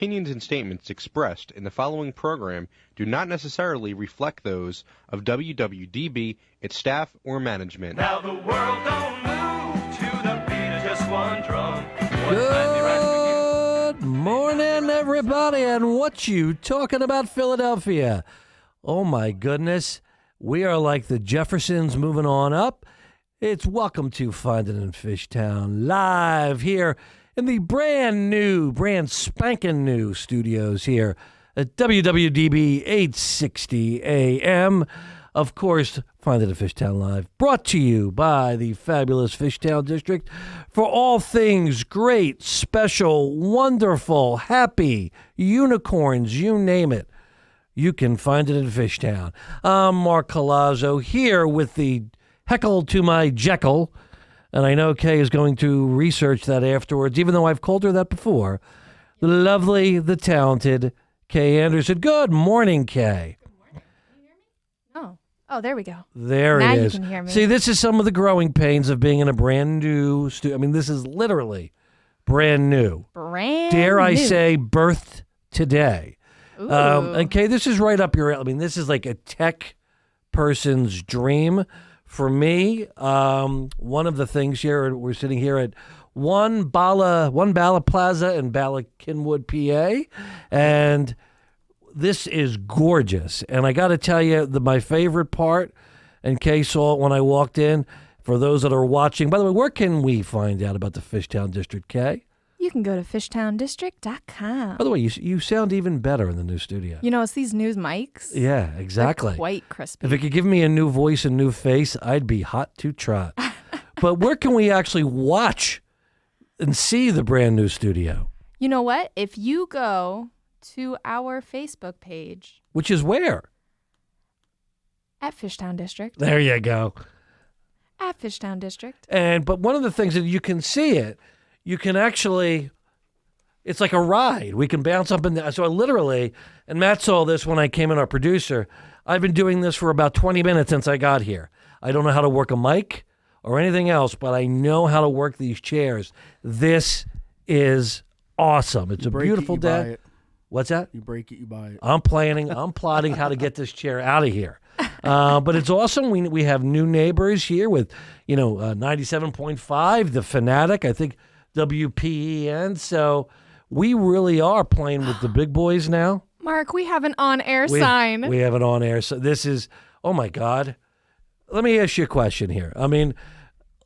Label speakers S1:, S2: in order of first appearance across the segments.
S1: Opinions and statements expressed in the following program do not necessarily reflect those of WWDB, its staff, or management.
S2: Now the world don't move to the beat of just one drum.
S3: Good morning, everybody, and what you talking about, Philadelphia? Oh, my goodness. We are like the Jeffersons moving on up. It's welcome to Find It in Fishtown, live here in the brand spanking new studios here at WWDB 860 AM. Of course, Find It in Fishtown Live, brought to you by the fabulous Fishtown District for all things great, special, wonderful, happy, unicorns, you name it. You can find it in Fishtown. I'm Marc Colazzo here with the heckle to my Jekyll. And I know Kay is going to research that afterwards, even though I've called her that before. The lovely, the talented Kay Anderson. Good morning, Kay.
S4: Good morning. Can you hear me? Oh, there we go.
S3: There
S4: now
S3: it is.
S4: You can hear me.
S3: See, this is some of the growing pains of being in a brand new studio. I mean, this is literally brand new. Dare I say, birthed today. And Kay, this is right up your alley. I mean, this is like a tech person's dream. For me, one of the things here, we're sitting here at One Bala Plaza in Bala Kinwood, PA, and this is gorgeous. And I got to tell you, my favorite part, and Kay saw it when I walked in, for those that are watching. By the way, where can we find out about the Fishtown District, Kay?
S4: You can go to fishtowndistrict.com.
S3: By the way, you sound even better in the new studio.
S4: You know, it's these new mics.
S3: Yeah, exactly.
S4: They're quite crispy.
S3: If it could give me a new voice and new face, I'd be hot to trot. But where can we actually watch and see the brand new studio?
S4: You know what? If you go to our Facebook page.
S3: Which is where?
S4: At Fishtown District.
S3: There you go.
S4: At Fishtown District.
S3: But one of the things that you can see it, you can actually, it's like a ride. We can bounce up and down. So I literally, and Matt saw this when I came in, our producer, I've been doing this for about 20 minutes since I got here. I don't know how to work a mic or anything else, but I know how to work these chairs. This is awesome. It's a beautiful day. What's that?
S5: You break it, you buy it.
S3: I'm plotting how to get this chair out of here. But it's awesome. We have new neighbors here with, 97.5, The Fanatic, I think WPEN. So we really are playing with the big boys now.
S4: Mark, we have an on-air sign.
S3: We have an on-air. So this is, oh my God. Let me ask you a question here. I mean,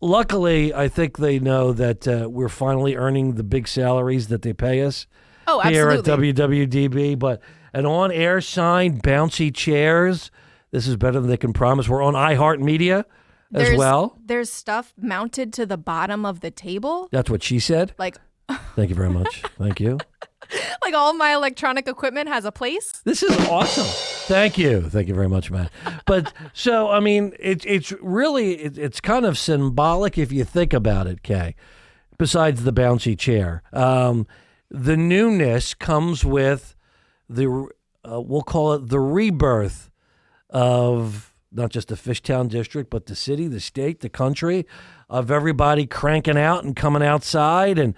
S3: luckily, I think they know that we're finally earning the big salaries that they pay us.
S4: Oh,
S3: here
S4: absolutely.
S3: at WWDB, but an on-air sign, bouncy chairs. This is better than they can promise. We're on iHeartMedia as well.
S4: There's stuff mounted to the bottom of the table.
S3: That's what she said.
S4: Like,
S3: thank you very much. Thank you.
S4: Like all my electronic equipment has a place.
S3: This is awesome. Thank you. Thank you very much, Matt. But so, I mean, it's really, it's kind of symbolic if you think about it, Kay, besides the bouncy chair. The newness comes with the, we'll call it the rebirth of not just the Fishtown District, but the city, the state, the country, of everybody cranking out and coming outside and,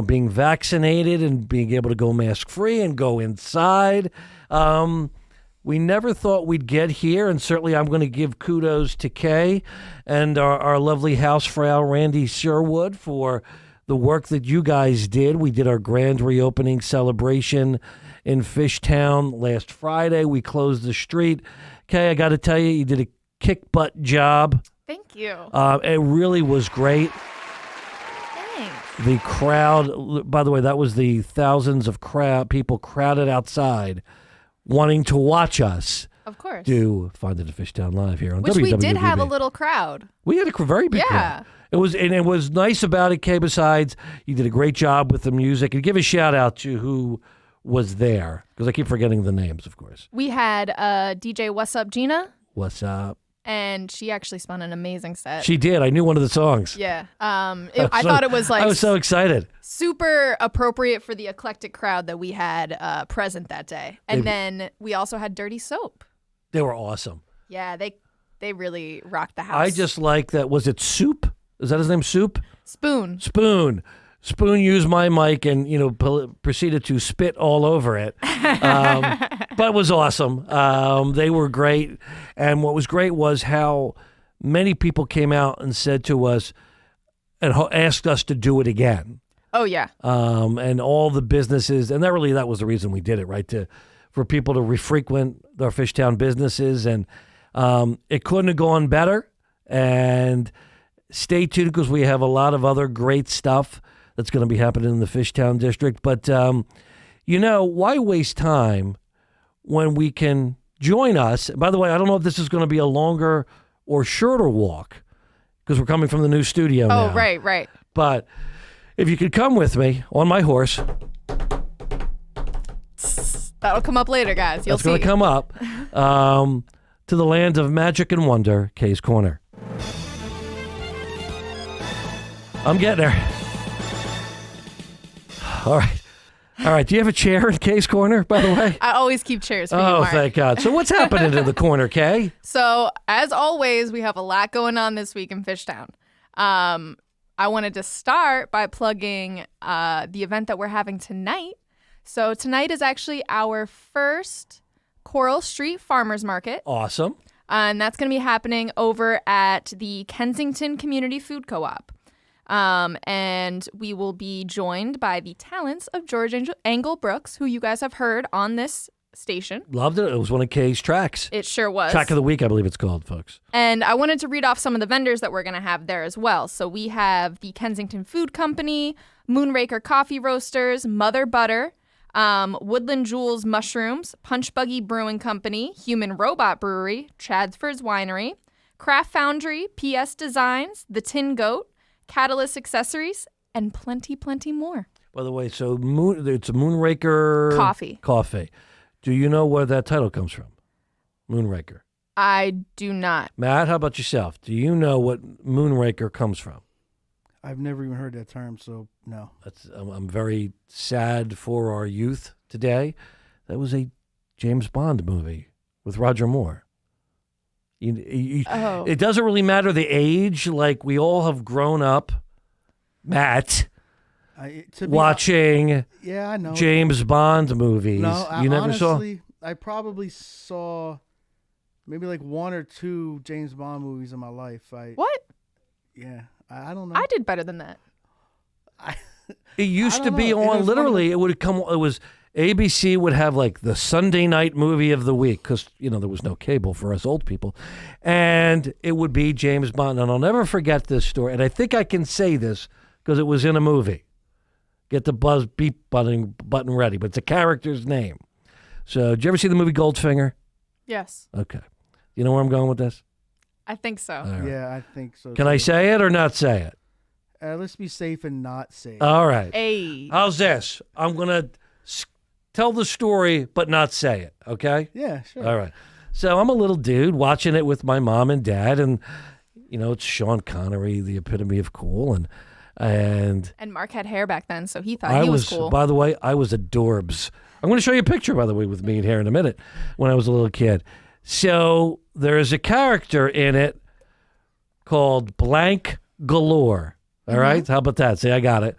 S3: being vaccinated and being able to go mask-free and go inside. We never thought we'd get here, and certainly I'm going to give kudos to Kay and our lovely housefrau, Randy Sherwood, for the work that you guys did. We did our grand reopening celebration in Fishtown last Friday. We closed the street. Kay, I got to tell you, you did a kick-butt job.
S4: Thank you.
S3: It really was great.
S4: Thanks.
S3: The crowd, by the way, that was the thousands of people crowded outside wanting to watch us.
S4: Of course.
S3: Do Find It in Fishtown Live here on
S4: Which
S3: WWDB.
S4: we did have a little crowd.
S3: We had a very big crowd. It was nice about it, Kay, besides you did a great job with the music. And give a shout out to who was there, because I keep forgetting the names, of course.
S4: We had DJ What's Up Gina.
S3: What's up?
S4: And she actually spun an amazing set.
S3: She did. I knew one of the songs.
S4: Yeah. I thought it was like...
S3: I was so excited.
S4: Super appropriate for the eclectic crowd that we had present that day. And then we also had Dirty Soap.
S3: They were awesome.
S4: Yeah, they really rocked the house.
S3: I just like that. Was it Soup? Is that his name, Soup?
S4: Spoon.
S3: Spoon used my mic and, proceeded to spit all over it. But it was awesome. They were great. And what was great was how many people came out and said to us and asked us to do it again.
S4: Oh, yeah.
S3: And all the businesses, and that was the reason we did it, right? For people to refrequent our Fishtown businesses. And it couldn't have gone better. And stay tuned because we have a lot of other great stuff that's going to be happening in the Fishtown district. But, why waste time when we can join us? By the way, I don't know if this is going to be a longer or shorter walk because we're coming from the new studio now.
S4: Oh, right.
S3: But if you could come with me on my horse.
S4: That'll come up later, guys. You'll see.
S3: That's going to come up to the land of magic and wonder, Kae's Corner. I'm getting there. All right. Do you have a chair in Kae's Corner, by the way?
S4: I always keep chairs for you,
S3: Oh,
S4: Mark.
S3: thank God. So what's happening in the corner, Kae?
S4: So, as always, we have a lot going on this week in Fishtown. I wanted to start by plugging the event that we're having tonight. So, tonight is actually our first Coral Street Farmers Market.
S3: Awesome.
S4: And that's going to be happening over at the Kensington Community Food Co-op. And we will be joined by the talents of George Angle Brooks, who you guys have heard on this station.
S3: Loved it. It was one of Kae's tracks.
S4: It sure was.
S3: Track of the week, I believe it's called, folks.
S4: And I wanted to read off some of the vendors that we're going to have there as well. So we have the Kensington Food Company, Moonraker Coffee Roasters, Mother Butter, Woodland Jewels Mushrooms, Punch Buggy Brewing Company, Human Robot Brewery, Chadsford's Winery, Craft Foundry, PS Designs, The Tin Goat, Catalyst Accessories, and plenty more.
S3: By the way, so it's a Moonraker Coffee. Do you know where that title comes from? Moonraker.
S4: I do not.
S3: Matt, how about yourself? Do you know what Moonraker comes from?
S5: I've never even heard that term, so no.
S3: I'm very sad for our youth today. That was a James Bond movie with Roger Moore. It doesn't really matter the age. Like, we all have grown up, Matt, watching
S5: I know.
S3: James Bond movies.
S5: No,
S3: you never
S5: honestly, I probably saw maybe like one or two James Bond movies in my life.
S4: What?
S5: Yeah, I don't know.
S4: I did better than that.
S3: It used to be on, literally, it would come, it was, ABC would have like the Sunday night movie of the week because, there was no cable for us old people. And it would be James Bond. And I'll never forget this story. And I think I can say this because it was in a movie. Get the buzz beep button ready. But it's a character's name. So, did you ever see the movie Goldfinger?
S4: Yes.
S3: Okay. You know where I'm going with this?
S4: I think so.
S3: Right.
S5: Yeah, I think so.
S3: Can I say it or not say it?
S5: Let's be safe and not say it.
S3: All right.
S4: Hey.
S3: How's this? I'm going to tell the story, but not say it, okay?
S5: Yeah, sure.
S3: All right. So I'm a little dude watching it with my mom and dad, and, it's Sean Connery, the epitome of cool, and
S4: Mark had hair back then, so he thought he was cool.
S3: By the way, I was adorbs. I'm going to show you a picture, by the way, with me and hair in a minute, when I was a little kid. So there is a character in it called Blank Galore. All right, how about that? See, I got it.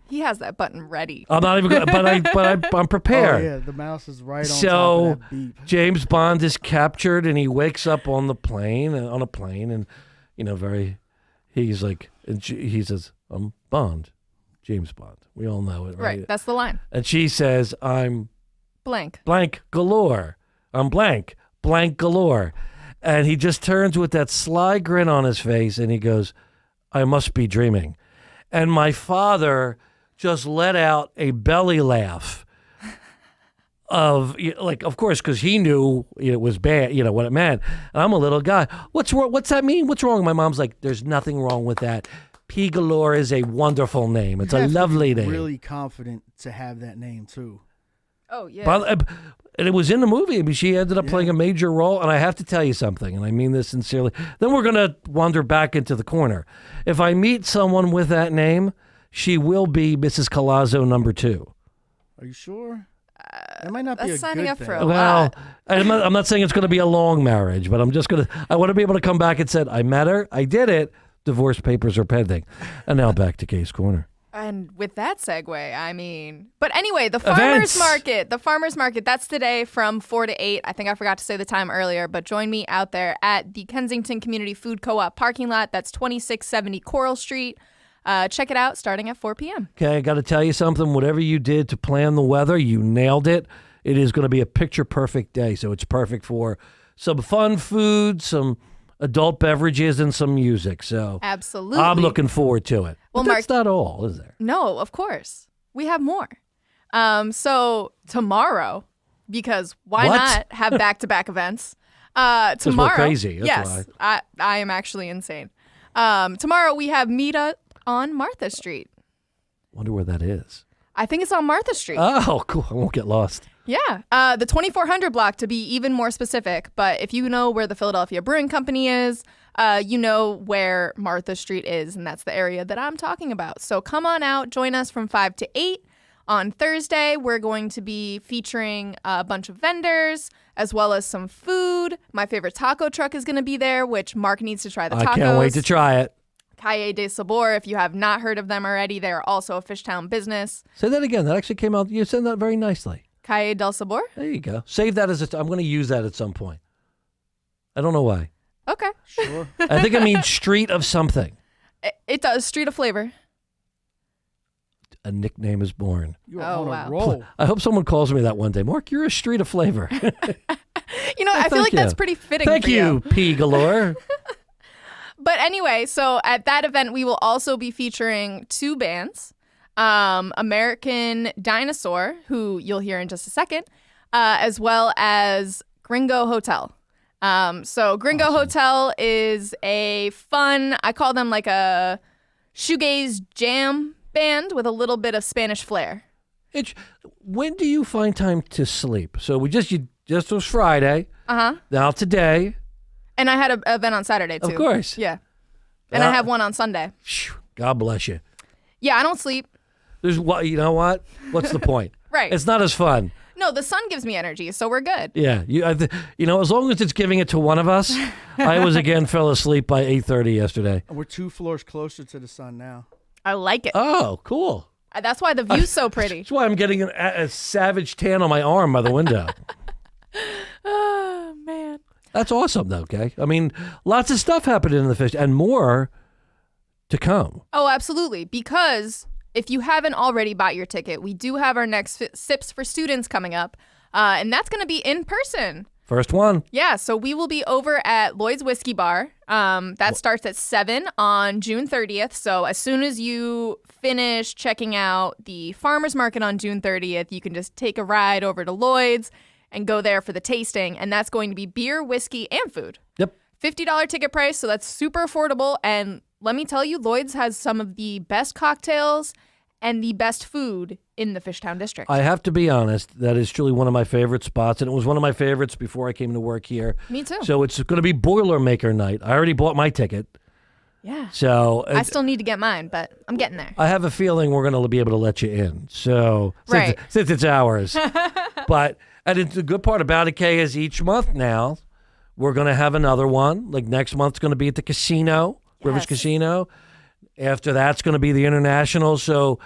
S4: He has that button ready.
S3: I'm not even going but I'm prepared.
S5: Oh, yeah, the mouse is right on top of that beep.
S3: James Bond is captured and he wakes up on a plane, and, he's like, he says, I'm Bond, James Bond. We all know it, right?
S4: Right, that's the line.
S3: And she says, I'm
S4: Blank
S3: galore. I'm blank galore. And he just turns with that sly grin on his face and he goes, I must be dreaming. And my father just let out a belly laugh of course, because he knew it was bad, what it meant. And I'm a little guy. What's wrong? What's that mean? What's wrong? My mom's like, there's nothing wrong with that. P. Galore is a wonderful name. It's a lovely name.
S5: Really confident to have that name, too.
S4: Oh, yeah.
S3: And it was in the movie. I mean, she ended up playing a major role. And I have to tell you something, and I mean this sincerely. Then we're going to wander back into the corner. If I meet someone with that name, she will be Mrs. Colazzo #2.
S5: Are you sure? That might not be
S4: That's
S5: a
S4: signing
S5: good
S4: up
S5: thing.
S4: for a
S3: Well, I'm not saying it's going to be a long marriage, but I want to be able to come back and say, I met her, I did it, divorce papers are pending. And now back to Kae's Corner.
S4: And with that segue, I mean, but anyway, the farmers market, that's today from 4 to 8. I think I forgot to say the time earlier, but join me out there at the Kensington Community Food Co-op parking lot. That's 2670 Coral Street. Check it out starting at 4 p.m.
S3: Okay, I got to tell you something. Whatever you did to plan the weather, you nailed it. It is going to be a picture-perfect day, so it's perfect for some fun food, some adult beverages, and some music. So
S4: Absolutely.
S3: I'm looking forward to it.
S4: Well,
S3: But that's not all, is there?
S4: No, of course. We have more. So tomorrow, because why
S3: What?
S4: not have back-to-back events?
S3: we're
S4: Tomorrow,
S3: crazy, that's
S4: yes, I am actually insane. Tomorrow we have Meet Up on Martha Street.
S3: Wonder where that is.
S4: I think it's on Martha Street.
S3: Oh, cool. I won't get lost.
S4: Yeah, the 2400 block to be even more specific. But if you know where the Philadelphia Brewing Company is, you know where Martha Street is, and that's the area that I'm talking about. So come on out, join us from 5 to 8. On Thursday, we're going to be featuring a bunch of vendors as well as some food. My favorite taco truck is going to be there, which Mark needs to try the tacos.
S3: I can't wait to try it.
S4: Kae de Sabor, if you have not heard of them already, they're also a Fishtown business.
S3: Say that again. That actually came out. You said that very nicely.
S4: Kae del Sabor?
S3: There you go. Save that I'm going to use that at some point. I don't know why.
S4: Okay.
S5: Sure.
S3: I think it means street of something.
S4: It does. Street of Flavor.
S3: A nickname is born.
S5: You're
S4: Oh,
S5: on
S4: wow.
S5: a roll.
S3: I hope someone calls me that one day. Mark, you're a street of flavor.
S4: You know, I feel
S3: thank
S4: like that's
S3: you.
S4: pretty fitting
S3: Thank
S4: for
S3: you, P. Galore.
S4: But anyway, so at that event, we will also be featuring two bands. American Dinosaur, who you'll hear in just a second, as well as Gringo Hotel. So Gringo Hotel is a fun, I call them like a shoegaze jam band with a little bit of Spanish flair.
S3: When do you find time to sleep? So you just was Friday.
S4: Uh-huh.
S3: Now today.
S4: And I had an event on Saturday, too.
S3: Of course.
S4: Yeah. And I have one on Sunday.
S3: Phew, God bless you.
S4: Yeah, I don't sleep.
S3: You know what? What's the point?
S4: Right.
S3: It's not as fun.
S4: No, the sun gives me energy, so we're good.
S3: Yeah. As long as it's giving it to one of us. I fell asleep by 8:30 yesterday.
S5: And we're 2 floors closer to the sun now.
S4: I like it.
S3: Oh, cool.
S4: That's why the view's so pretty.
S3: That's why I'm getting a savage tan on my arm by the window.
S4: Oh, man.
S3: That's awesome, though, okay? I mean, lots of stuff happened in the fish and more to come.
S4: Oh, absolutely. Because if you haven't already bought your ticket, we do have our next Sips for Students coming up. And that's going to be in person.
S3: First one.
S4: Yeah, so we will be over at Lloyd's Whiskey Bar. That starts at 7 on June 30th. So as soon as you finish checking out the farmers market on June 30th, you can just take a ride over to Lloyd's and go there for the tasting. And that's going to be beer, whiskey, and food.
S3: Yep.
S4: $50 ticket price, so that's super affordable. And let me tell you, Lloyd's has some of the best cocktails and the best food in the Fishtown district.
S3: I have to be honest, that is truly one of my favorite spots, and it was one of my favorites before I came to work here.
S4: Me too.
S3: So it's going to be Boilermaker night. I already bought my ticket.
S4: Yeah.
S3: So
S4: I still need to get mine, but I'm getting there.
S3: I have a feeling we're going to be able to let you in. So
S4: Right.
S3: since it's ours. And it's the good part about it, Kay, is each month now we're going to have another one. Like next month's going to be at the casino, Rivers
S4: Yes.
S3: Casino. After that's going to be the International. So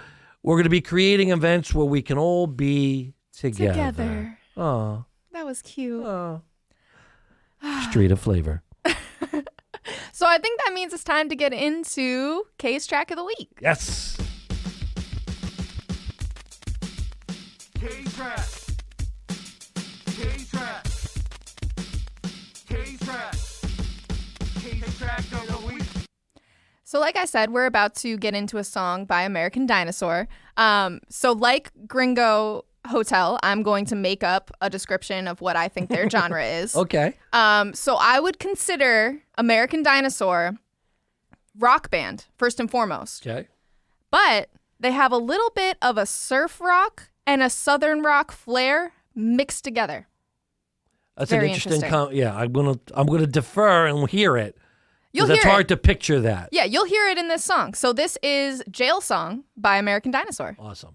S3: we're going to be creating events where we can all be together. Oh,
S4: That was cute.
S3: street of flavor.
S4: So I think that means it's time to get into Kay's track of the week.
S3: Yes.
S2: K-Track. K-Track. K-Track. K-Track of the week.
S4: So like I said, we're about to get into a song by American Dinosaur. So like Gringo Hotel, I'm going to make up a description of what I think their genre is.
S3: Okay.
S4: So I would consider American Dinosaur rock band, first and foremost.
S3: Okay.
S4: But they have a little bit of a surf rock and a southern rock flair mixed together.
S3: That's
S4: Very
S3: an interesting
S4: interesting.
S3: yeah, I'm gonna defer and hear it.
S4: You'll
S3: 'Cause
S4: hear
S3: it's
S4: it.
S3: hard to picture that.
S4: Yeah, you'll hear it in this song. So this is Jail Song by American Dinosaur.
S3: Awesome.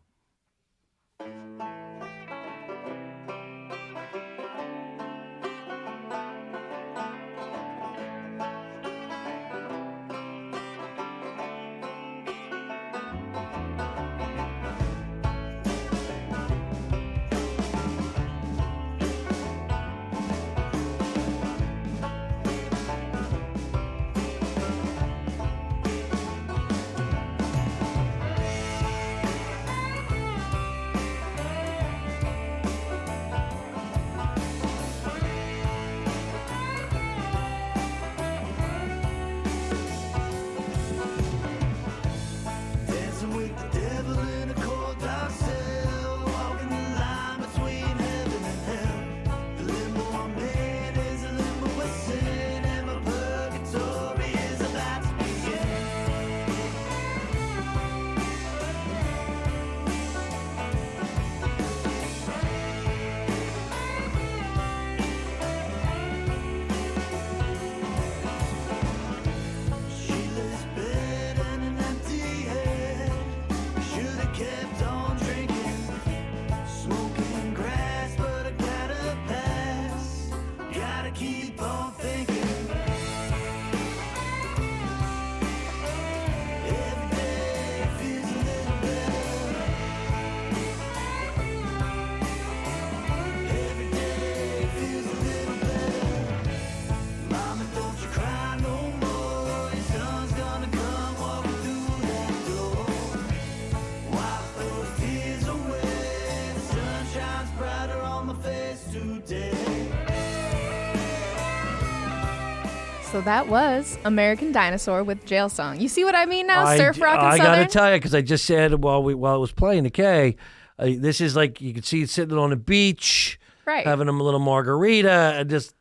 S4: So that was American Dinosaur with Jail Song. You see what I mean now?
S3: I
S4: Surf rock and
S3: I
S4: southern.
S3: gotta tell you, because I just said while it was playing the K, this is like you could see it sitting on a beach,
S4: Right.
S3: having a little margarita, and just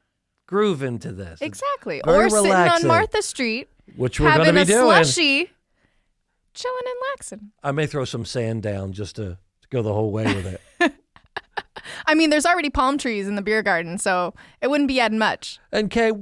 S3: grooving to this. It's
S4: Exactly.
S3: very
S4: Or sitting
S3: relaxing,
S4: on Martha Street,
S3: which we're going
S4: having
S3: to be
S4: a
S3: doing.
S4: slushy, chilling and laxing.
S3: I may throw some sand down just to go the whole way with it.
S4: I mean, there's already palm trees in the beer garden, so it wouldn't be adding much.
S3: And Kay,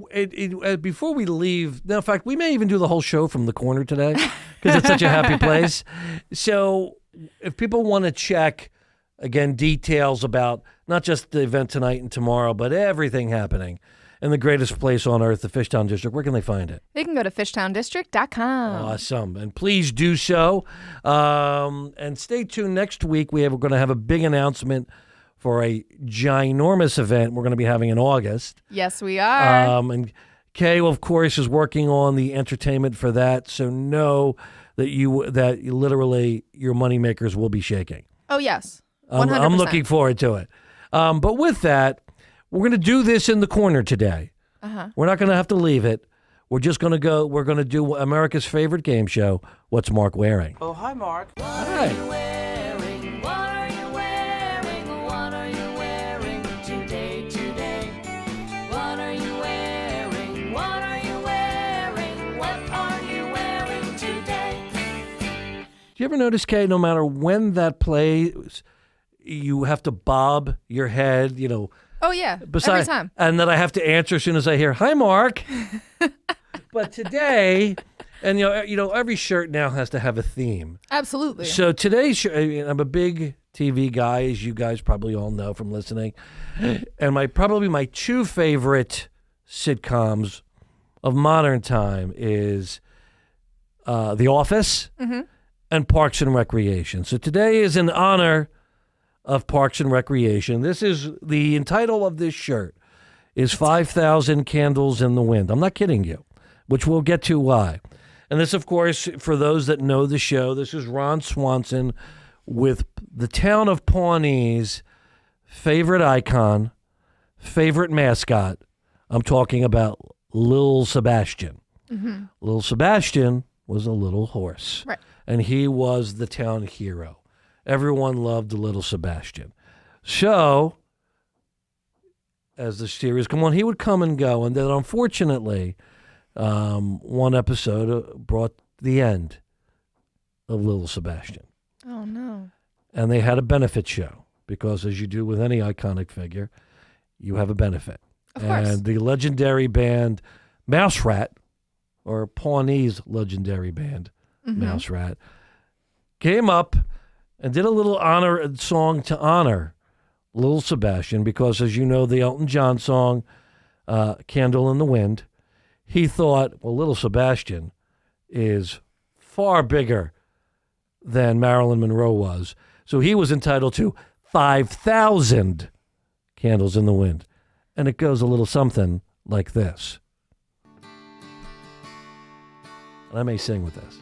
S3: before we leave, now, in fact, we may even do the whole show from the corner today because it's such a happy place. So if people want to check, again, details about not just the event tonight and tomorrow, but everything happening in the greatest place on earth, the Fishtown District, where can they find it?
S4: They can go to fishtowndistrict.com.
S3: Awesome. And please do so. And stay tuned next week. We're going to have a big announcement for a ginormous event we're going to be having in August.
S4: Yes, we are.
S3: And Kay, of course, is working on the entertainment for that. So know that you literally your moneymakers will be shaking.
S4: Oh, yes. 100%.
S3: I'm looking forward to it. But with that, we're going to do this in the corner today. We're not going to have to leave it. We're just going to go. We're going to do America's favorite game show. What's Mark wearing?
S2: Oh, hi, Mark.
S3: Hi. Do you ever notice, Kay, no matter when that plays, you have to bob your head,
S4: Oh, yeah. Every time.
S3: And that I have to answer as soon as I hear, "Hi, Mark." But today, and every shirt now has to have a theme.
S4: Absolutely.
S3: So today's shirt, I'm a big TV guy, as you guys probably all know from listening. And probably my two favorite sitcoms of modern time is The Office and Parks and Recreation. So today is in honor of Parks and Recreation. This is the title of this shirt is 5,000 Candles in the Wind. I'm not kidding you, which we'll get to why. And this, of course, for those that know the show, this is Ron Swanson with the town of Pawnee's favorite icon, favorite mascot. I'm talking about Lil Sebastian. Lil Sebastian was a little horse.
S4: Right.
S3: And he was the town hero. Everyone loved Little Sebastian. So, as the series come on, he would come and go. And then, unfortunately, one episode brought the end of Little Sebastian.
S4: Oh, no.
S3: And they had a benefit show because, as you do with any iconic figure, you have a benefit.
S4: Of course.
S3: And the legendary band Mouse Rat, or Pawnee's legendary band Mouse Rat, came up and did a little song to honor Little Sebastian because, as you know, the Elton John song, Candle in the Wind, he thought, well, Little Sebastian is far bigger than Marilyn Monroe was. So he was entitled to 5,000 Candles in the Wind. And it goes a little something like this. And I may sing with this.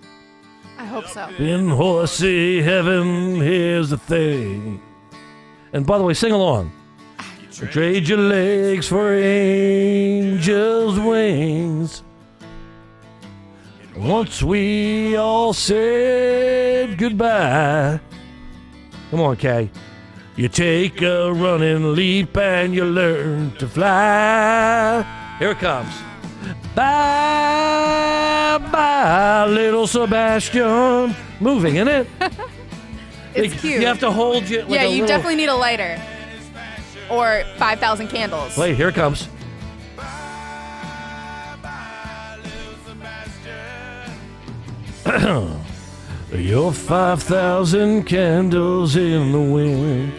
S4: I hope so.
S3: In horsey heaven, here's the thing. And by the way, sing along. Trade your legs for angels' wings. Once we all said goodbye. Come on, Kay. You take a running leap and you learn to fly. Here it comes. Bye, bye, little Sebastian. Moving, isn't it?
S4: It's cute.
S3: You have to hold you.
S4: Yeah, you definitely need a lighter. Or 5,000 candles.
S3: Wait, here it comes. You're 5,000 candles in the wind.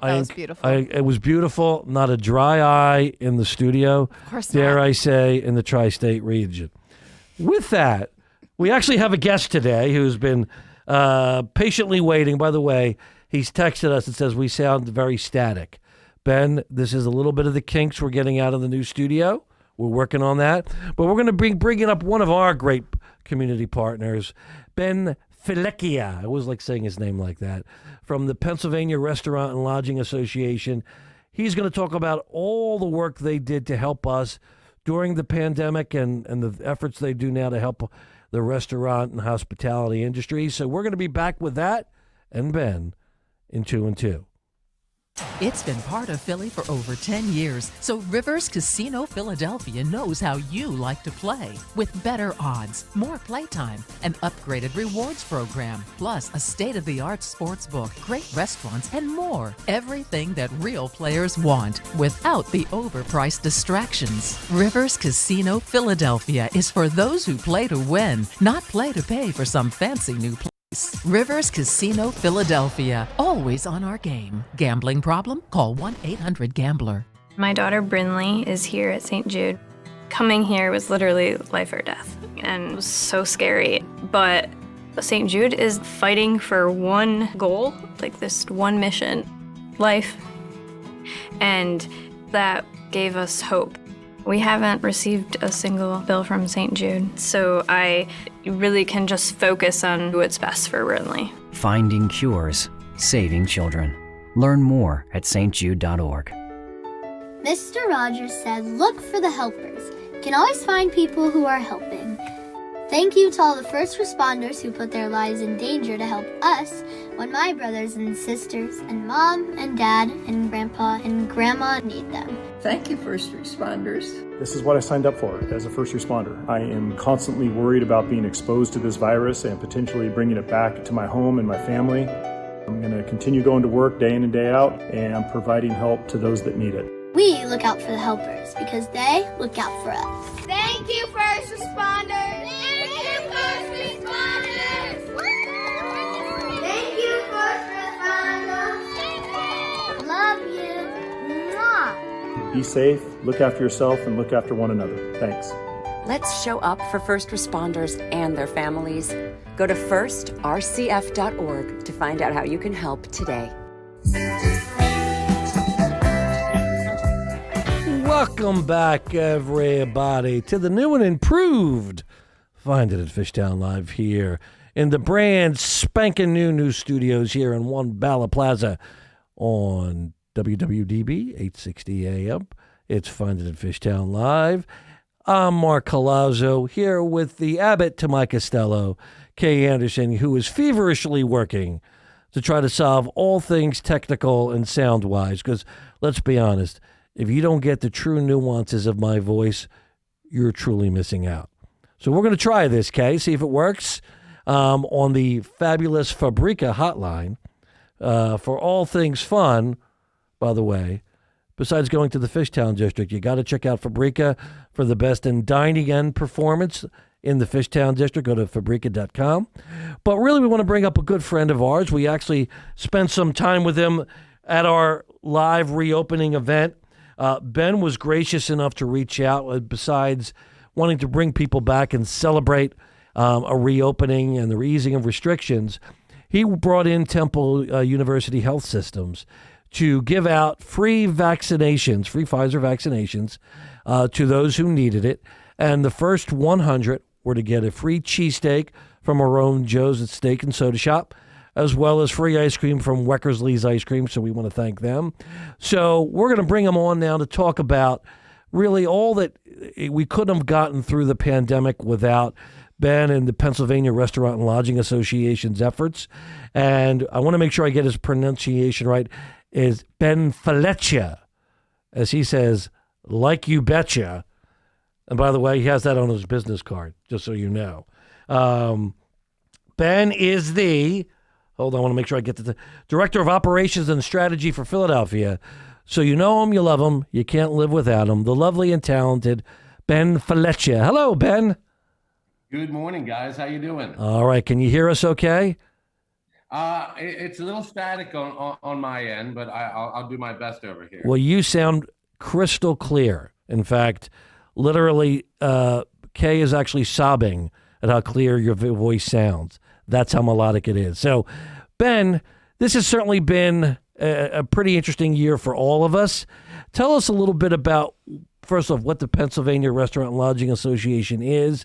S4: That was beautiful.
S3: It was beautiful. Not a dry eye in the studio.
S4: Of course
S3: dare
S4: not.
S3: I say, in the tri-state region. With that, we actually have a guest today who's been patiently waiting. By the way, he's texted us and says we sound very static. Ben, this is a little bit of the kinks we're getting out of the new studio. We're working on that. But we're going to bring up one of our great community partners, Ben Fileccia. I always like saying his name like that. From the Pennsylvania Restaurant and Lodging Association. He's going to talk about all the work they did to help us during the pandemic and the efforts they do now to help the restaurant and hospitality industry. So we're going to be back with that and Ben in 2 and 2.
S6: It's been part of Philly for over 10 years, so Rivers Casino Philadelphia knows how you like to play. With better odds, more playtime, an upgraded rewards program, plus a state-of-the-art sports book, great restaurants, and more. Everything that real players want, without the overpriced distractions. Rivers Casino Philadelphia is for those who play to win, not play to pay for some fancy new place. Rivers Casino Philadelphia, always on our game. Gambling problem? Call 1-800-GAMBLER.
S7: My daughter Brinley is here at St. Jude. Coming here was literally life or death, and it was so scary. But St. Jude is fighting for one goal, like this one mission, life. And that gave us hope. We haven't received a single bill from St. Jude, so I really can just focus on what's best for Brinley.
S8: Finding cures, saving children. Learn more at stjude.org.
S9: Mr. Rogers said, look for the helpers. You can always find people who are helping. Thank you to all the first responders who put their lives in danger to help us when my brothers and sisters and mom and dad and grandpa and grandma need them.
S10: Thank you, first responders.
S11: This is what I signed up for as a first responder. I am constantly worried about being exposed to this virus and potentially bringing it back to my home and my family. I'm going to continue going to work day in and day out and providing help to those that need it.
S9: We look out for the helpers because they look out for us. Thank you, first responders. Thank you, first responders. Thank you, first responders. Love you. Mwah.
S11: Be safe, look after yourself, and look after one another. Thanks.
S12: Let's show up for first responders and their families. Go to firstrcf.org to find out how you can help today.
S3: Welcome back, everybody, to the new and improved Find It at Fishtown Live here in the brand spanking new studios here in One Bala Plaza on WWDB 860 AM. It's Find It at Fishtown Live. I'm Mark Colazzo here with the Abbott to my Costello, Kay Anderson, who is feverishly working to try to solve all things technical and sound-wise, because let's be honest, if you don't get the true nuances of my voice, you're truly missing out. So we're going to try this, Kay, see if it works, on the fabulous Fabrica hotline. For all things fun, by the way, besides going to the Fishtown district, you got to check out Fabrica for the best in dining and performance in the Fishtown district. Go to Fabrica.com. But really, we want to bring up a good friend of ours. We actually spent some time with him at our live reopening event. Ben was gracious enough to reach out, besides wanting to bring people back and celebrate a reopening and the easing of restrictions. He brought in Temple University Health Systems to give out free vaccinations, free Pfizer vaccinations, to those who needed it. And the first 100 were to get a free cheesesteak from our own Joe's Steak and Soda Shop, as well as free ice cream from Weckersley's Ice Cream, so we want to thank them. So we're going to bring them on now to talk about really all that we couldn't have gotten through the pandemic without Ben and the Pennsylvania Restaurant and Lodging Association's efforts. And I want to make sure I get his pronunciation right, is Ben Fileccia, as he says, like you betcha. And by the way, he has that on his business card, just so you know. Ben is the... Hold on, I want to make sure I get to the Director of Operations and Strategy for Philadelphia. So you know him, you love him, you can't live without him. The lovely and talented Ben Fileccia. Hello, Ben.
S13: Good morning, guys. How you doing?
S3: All right, can you hear us okay?
S13: It's a little static on my end, but I'll do my best over here.
S3: Well, you sound crystal clear. In fact, literally, Kay is actually sobbing at how clear your voice sounds. That's how melodic it is. So, Ben, this has certainly been a pretty interesting year for all of us. Tell us a little bit about, first off, what the Pennsylvania Restaurant and Lodging Association is,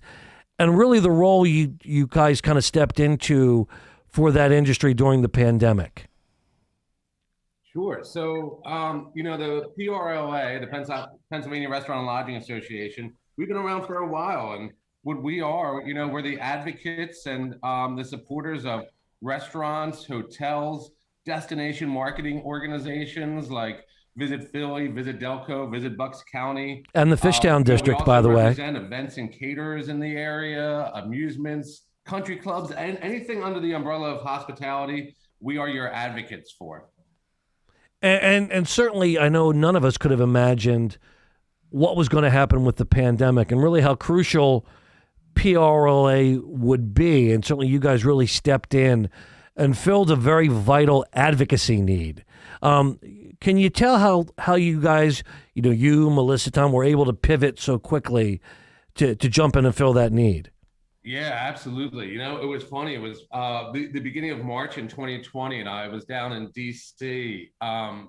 S3: and really the role you guys kind of stepped into for that industry during the pandemic.
S13: Sure. So, the PRLA, the Pennsylvania Restaurant and Lodging Association, we've been around for a while. And what we are, we're the advocates and the supporters of restaurants, hotels, destination marketing organizations like Visit Philly, Visit Delco, Visit Bucks County.
S3: And the Fishtown district, by the way.
S13: We represent events and caterers in the area, amusements, country clubs, and anything under the umbrella of hospitality, we are your advocates for.
S3: And certainly, I know none of us could have imagined what was going to happen with the pandemic and really how crucial PRLA would be. And certainly you guys really stepped in and filled a very vital advocacy need. Can you tell how you guys, you, Melissa, Tom, were able to pivot so quickly to jump in and fill that need?
S13: Yeah, absolutely. It was funny. It was the beginning of March in 2020, and I was down in D.C.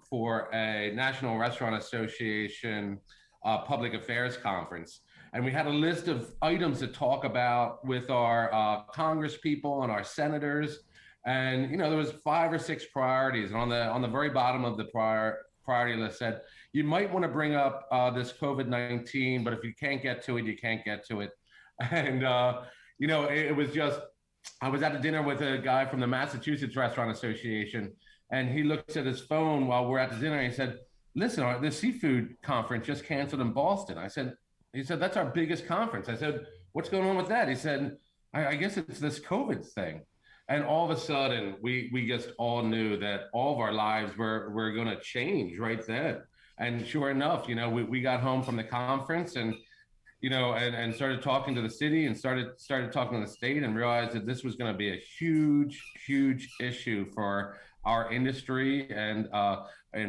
S13: For a National Restaurant Association public affairs conference. And we had a list of items to talk about with our Congress people and our senators. And, there was 5 or 6 priorities. And on the very bottom of the priority list said, you might want to bring up this COVID-19, but if you can't get to it, you can't get to it. And, it was just, I was at a dinner with a guy from the Massachusetts Restaurant Association, and he looks at his phone while we're at the dinner, and he said, listen, the seafood conference just canceled in Boston. He said, that's our biggest conference. I said, what's going on with that? He said, I guess it's this COVID thing. And all of a sudden, we just all knew that all of our lives were going to change right then. And sure enough, we got home from the conference and started talking to the city and started talking to the state and realized that this was going to be a huge, huge issue for our industry and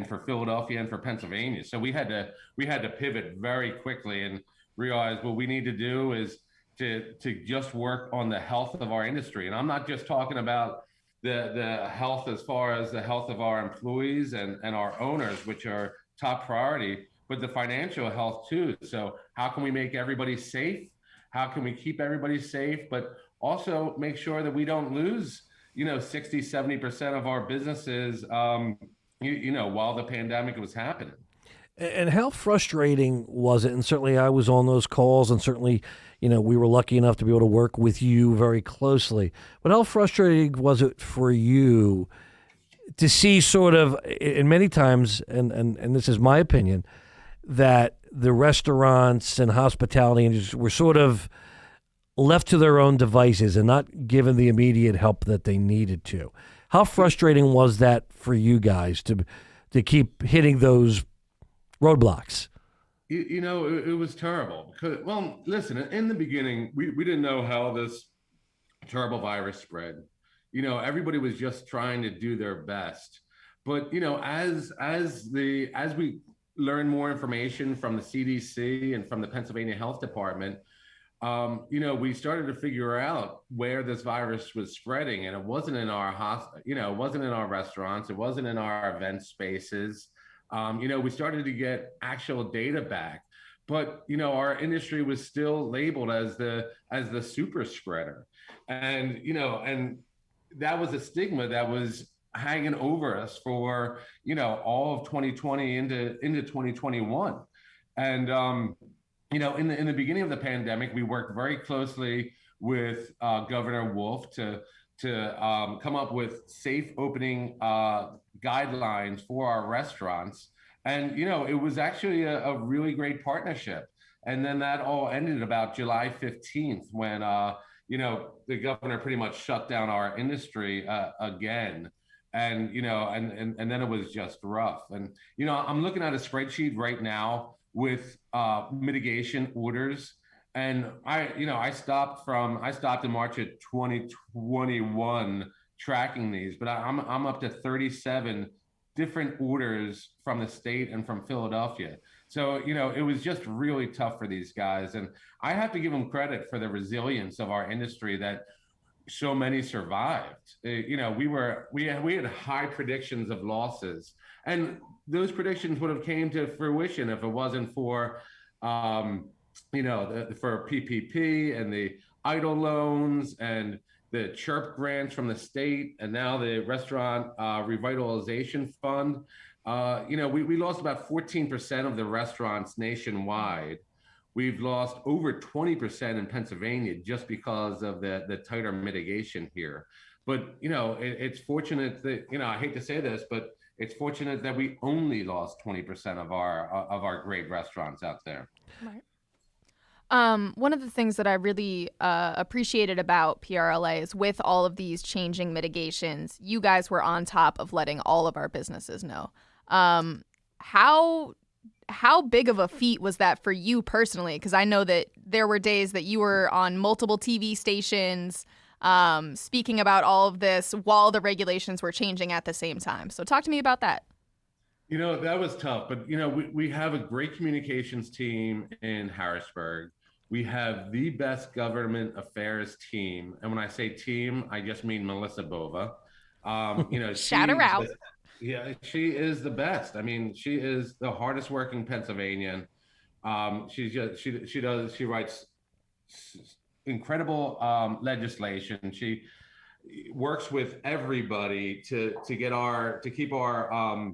S13: for Philadelphia and for Pennsylvania. So we had to pivot very quickly and realize what we need to do is to just work on the health of our industry. And I'm not just talking about the health as far as the health of our employees and our owners, which are top priority, but the financial health too. So how can we make everybody safe? How can we keep everybody safe, but also make sure that we don't lose, 60, 70% of our businesses, while the pandemic was happening.
S3: And how frustrating was it? And certainly I was on those calls, and certainly, we were lucky enough to be able to work with you very closely. But how frustrating was it for you to see sort of, and many times, and this is my opinion, that the restaurants and hospitality industry were sort of left to their own devices and not given the immediate help that they needed to? How frustrating was that for you guys to keep hitting those roadblocks?
S13: It was terrible. Well, listen, in the beginning, we didn't know how this terrible virus spread. Everybody was just trying to do their best. But, as we learned more information from the CDC and from the Pennsylvania Health Department, we started to figure out where this virus was spreading, and it wasn't in our it wasn't in our restaurants, it wasn't in our event spaces. We started to get actual data back, but our industry was still labeled as the super spreader, and and that was a stigma that was hanging over us for all of 2020 into 2021, and in the beginning of the pandemic, we worked very closely with Governor Wolf to come up with safe opening guidelines for our restaurants. And, it was actually a really great partnership. And then that all ended about July 15th when, the governor pretty much shut down our industry again. And, and then it was just rough. And, I'm looking at a spreadsheet right now with mitigation orders. And I stopped in March of 2021 tracking these, but I'm up to 37 different orders from the state and from Philadelphia. So, it was just really tough for these guys. And I have to give them credit for the resilience of our industry that so many survived. We had high predictions of losses, and those predictions would have came to fruition if it wasn't for, for PPP and the EIDL loans and, the CHIRP grants from the state, and now the Restaurant Revitalization Fund. We lost about 14% of the restaurants nationwide. We've lost over 20% in Pennsylvania just because of the tighter mitigation here. But, it's fortunate that, I hate to say this, but it's fortunate that we only lost 20% of our great restaurants out there.
S4: Right. One of the things that I really appreciated about PRLA is with all of these changing mitigations, you guys were on top of letting all of our businesses know. How big of a feat was that for you personally? Because I know that there were days that you were on multiple TV stations speaking about all of this while the regulations were changing at the same time. So talk to me about that.
S13: That was tough, but we have a great communications team in Harrisburg. We have the best government affairs team. And when I say team, I just mean Melissa Bova.
S4: Shout her out.
S13: Yeah, she is the best. I mean, she is the hardest working Pennsylvanian. She writes incredible legislation. She works with everybody to keep our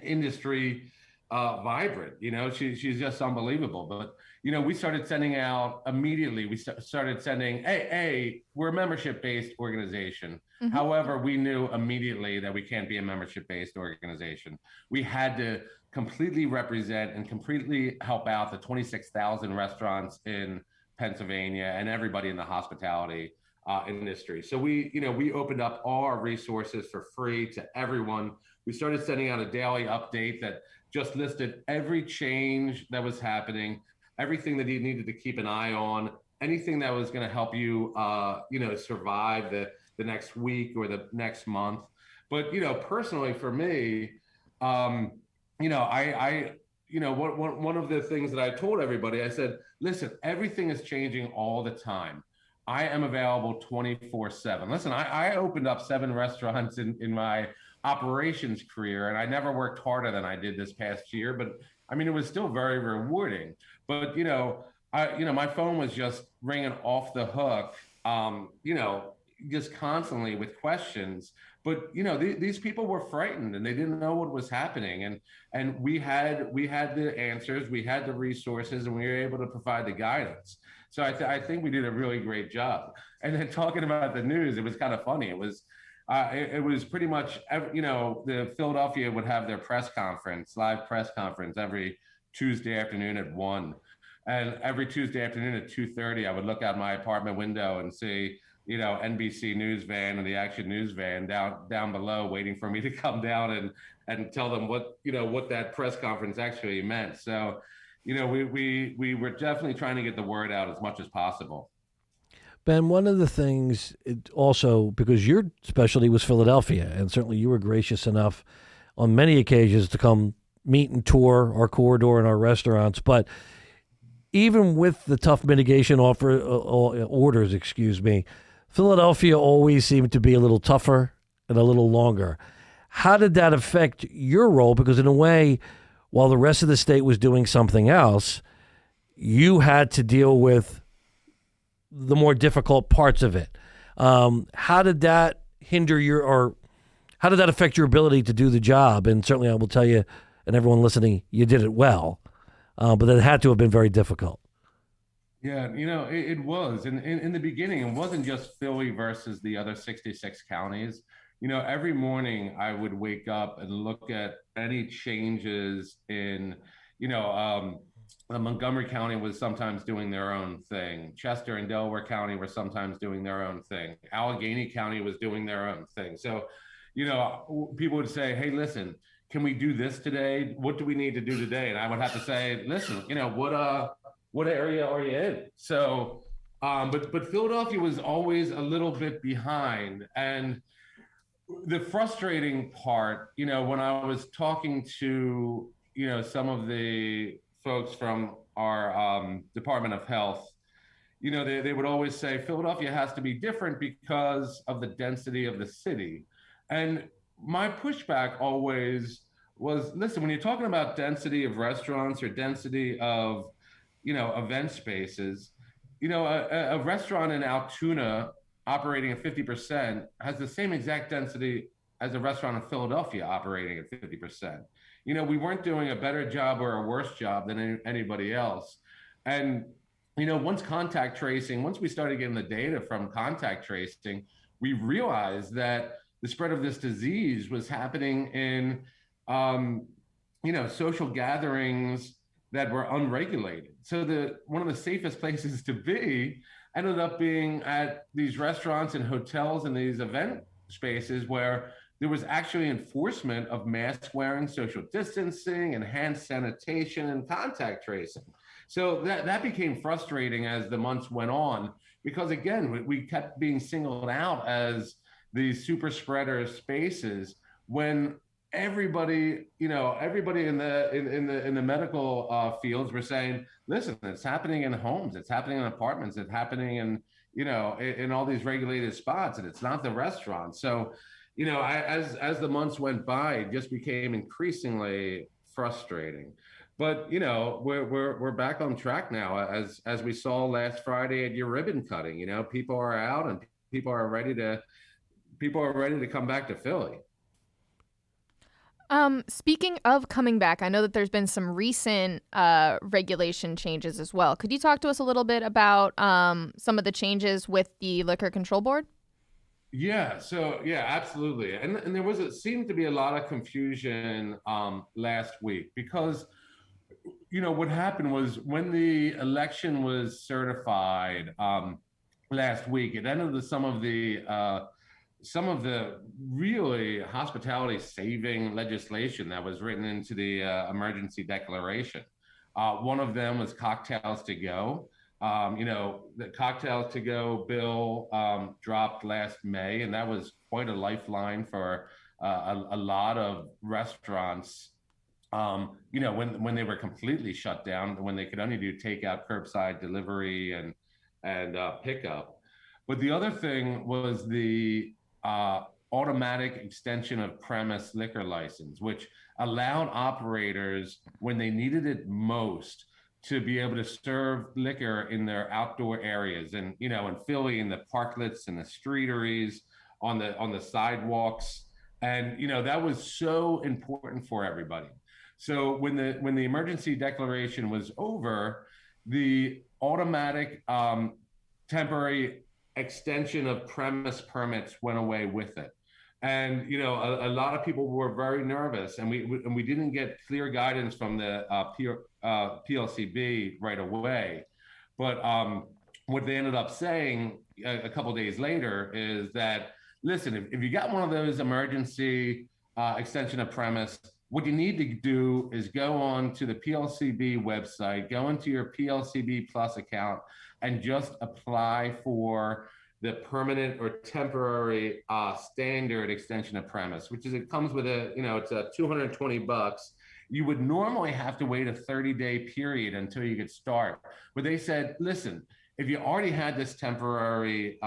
S13: industry vibrant. She's just unbelievable. But we started sending out immediately. We started sending, hey, we're a membership-based organization. Mm-hmm. However, we knew immediately that we can't be a membership-based organization. We had to completely represent and completely help out the 26,000 restaurants in Pennsylvania and everybody in the hospitality industry. So we opened up all our resources for free to everyone. We started sending out a daily update that just listed every change that was happening, everything that you needed to keep an eye on, anything that was going to help you, survive the next week or the next month. But, personally for me, one of the things that I told everybody, I said, listen, everything is changing all the time. I am available 24/7. Listen, I opened up 7 restaurants in my operations career, and I never worked harder than I did this past year, but I mean, it was still very rewarding. But, my phone was just ringing off the hook, just constantly with questions. But, these people were frightened and they didn't know what was happening. And we had the answers, we had the resources, and we were able to provide the guidance. So I think we did a really great job. And then talking about the news, it was kind of funny. It was pretty much, the Philadelphia would have their live press conference every Tuesday afternoon at 1. And every Tuesday afternoon at 2:30, I would look out my apartment window and see, NBC News van and the Action News van down below waiting for me to come down and tell them what that press conference actually meant. So, we were definitely trying to get the word out as much as possible.
S3: Ben, one of the things also, because your specialty was Philadelphia, and certainly you were gracious enough on many occasions to come meet and tour our corridor and our restaurants, but even with the tough mitigation orders, Philadelphia always seemed to be a little tougher and a little longer. How did that affect your role? Because in a way, while the rest of the state was doing something else, you had to deal with the more difficult parts of it. How did that how did that affect your ability to do the job? And certainly I will tell you, and everyone listening, you did it well, but it had to have been very difficult.
S13: Yeah, it was. And in the beginning, it wasn't just Philly versus the other 66 counties. Every morning I would wake up and look at any changes in, Montgomery County was sometimes doing their own thing. Chester and Delaware County were sometimes doing their own thing. Allegheny County was doing their own thing. So, people would say, hey, listen, can we do this today? What do we need to do today? And I would have to say, listen, what area are you in? So, but Philadelphia was always a little bit behind. And the frustrating part, when I was talking to, some of the folks from our Department of Health, they would always say Philadelphia has to be different because of the density of the city. And my pushback always was, listen, when you're talking about density of restaurants or density of, event spaces, a restaurant in Altoona operating at 50% has the same exact density as a restaurant in Philadelphia operating at 50%. We weren't doing a better job or a worse job than anybody else. And, once we started getting the data from contact tracing, we realized that the spread of this disease was happening in, social gatherings that were unregulated. So one of the safest places to be ended up being at these restaurants and hotels and these event spaces where there was actually enforcement of mask wearing, social distancing, and hand sanitation and contact tracing. So that became frustrating as the months went on, because again, we kept being singled out as these super spreader spaces when everybody in the medical fields were saying, listen, it's happening in homes, it's happening in apartments, it's happening in all these regulated spots, and it's not the restaurant. So, as the months went by, it just became increasingly frustrating. But we're back on track now, as we saw last Friday at your ribbon cutting. People are out and people are ready to come back to Philly.
S4: Speaking of coming back, I know that there's been some recent regulation changes as well. Could you talk to us a little bit about some of the changes with the Liquor Control Board?
S13: Yeah, absolutely. And there seemed to be a lot of confusion last week because, what happened was when the election was certified last week, it ended with some of the really hospitality saving legislation that was written into the emergency declaration. One of them was cocktails to go. The cocktails to go bill dropped last May, and that was quite a lifeline for a lot of restaurants. When they were completely shut down, when they could only do takeout, curbside delivery, and pickup. But the other thing was the automatic extension of premise liquor license, which allowed operators, when they needed it most, to be able to serve liquor in their outdoor areas. And, in Philly, in the parklets and the streeteries, on the sidewalks. And, that was so important for everybody. So when the emergency declaration was over, the automatic temporary extension of premise permits went away with it. And, a lot of people were very nervous, and we didn't get clear guidance from the PLCB right away. But what they ended up saying a couple of days later is that, listen, if you got one of those emergency extension of premise, what you need to do is go on to the PLCB website, go into your PLCB Plus account, and just apply for the permanent or temporary standard extension of premise, which is, it comes with it's a $220. You would normally have to wait a 30-day period until you could start. But they said, listen, if you already had this temporary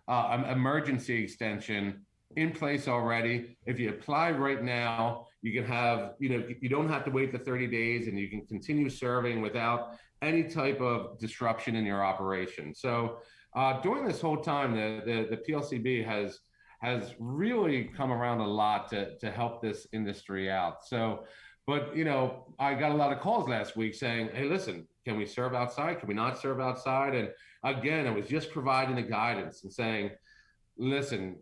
S13: emergency extension in place already, if you apply right now, you can have, you don't have to wait the 30 days, and you can continue serving without any type of disruption in your operation. So during this whole time, the PLCB has really come around a lot to help this industry out. So, but I got a lot of calls last week saying, hey, listen, can we serve outside? Can we not serve outside? And again, I was just providing the guidance and saying, listen,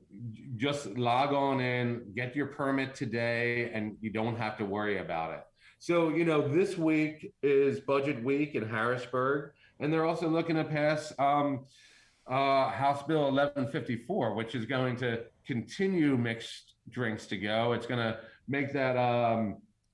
S13: just log on in, get your permit today, and you don't have to worry about it. So, this week is budget week in Harrisburg, and they're also looking to pass House Bill 1154, which is going to continue mixed drinks to go. It's going to make that,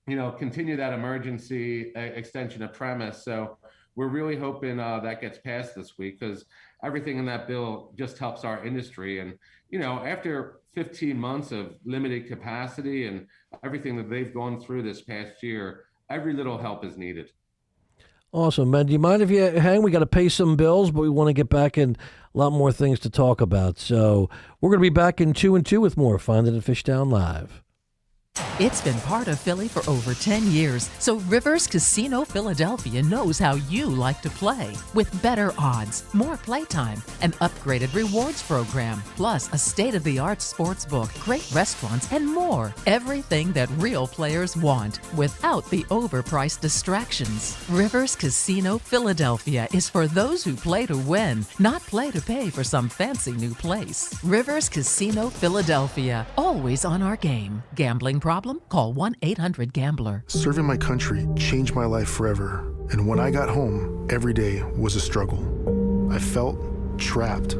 S13: continue that emergency extension of premise. So we're really hoping that gets passed this week, because everything in that bill just helps our industry. And, after 15 months of limited capacity and everything that they've gone through this past year, every little help is needed.
S3: Awesome, man. Do you mind if you hang? We got to pay some bills, but we want to get back in a lot more things to talk about. So we're going to be back in 2 and 2 with more Find It at Fishtown Live.
S6: It's been part of Philly for over 10 years, so Rivers Casino Philadelphia knows how you like to play. With better odds, more playtime, an upgraded rewards program, plus a state-of-the-art sports book, great restaurants, and more. Everything that real players want, without the overpriced distractions. Rivers Casino Philadelphia is for those who play to win, not play to pay for some fancy new place. Rivers Casino Philadelphia, always on our game. Gambling problem? Call 1-800-GAMBLER.
S14: Serving my country changed my life forever, and when I got home, every day was a struggle. I felt trapped.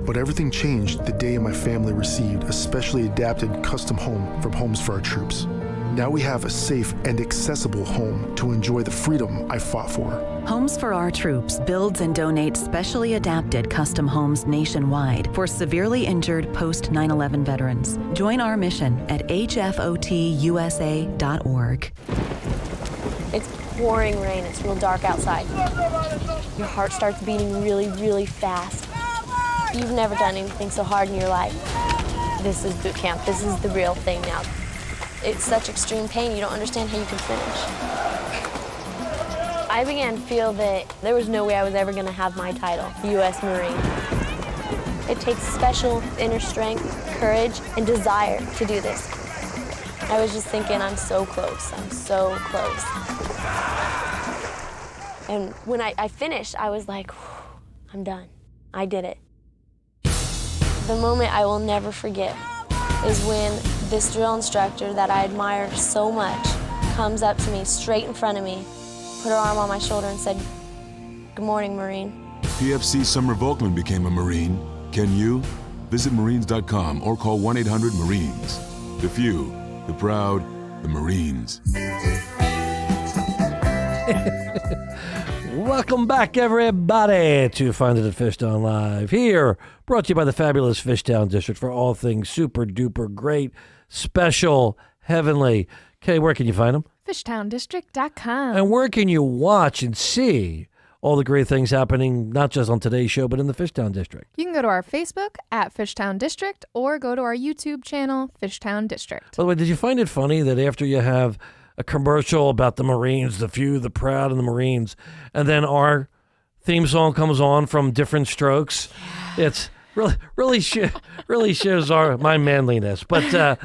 S14: But everything changed the day my family received a specially adapted custom home from Homes for Our Troops. Now we have a safe and accessible home to enjoy the freedom I fought for.
S15: Homes for Our Troops builds and donates specially adapted custom homes nationwide for severely injured post 9/11 veterans. Join our mission at hfotusa.org.
S16: It's pouring rain. It's real dark outside. Your heart starts beating really, really fast. You've never done anything so hard in your life. This is boot camp. This is the real thing now. It's such extreme pain, you don't understand how you can finish. I began to feel that there was no way I was ever going to have my title, U.S. Marine. It takes special inner strength, courage, and desire to do this. I was just thinking, I'm so close, I'm so close. And when I finished, I was like, I'm done. I did it. The moment I will never forget is when this drill instructor that I admire so much comes up to me straight in front of me, put her arm on my shoulder and said, "Good morning, Marine."
S17: PFC Summer Volkman became a Marine. Can you? Visit Marines.com or call 1-800-MARINES. The few, the proud, the Marines.
S3: Welcome back, everybody, to Find It at Fishtown Live. Here, brought to you by the fabulous Fishtown District for all things super duper great, special, heavenly. Kay, where can you find them?
S4: FishtownDistrict.com.
S3: And where can you watch and see all the great things happening, not just on today's show, but in the Fishtown District?
S4: You can go to our Facebook at Fishtown District or go to our YouTube channel, Fishtown District.
S3: By the way, did you find it funny that after you have a commercial about the Marines, the few, the proud, and the Marines, and then our theme song comes on from Different Strokes? It's really shows my manliness. But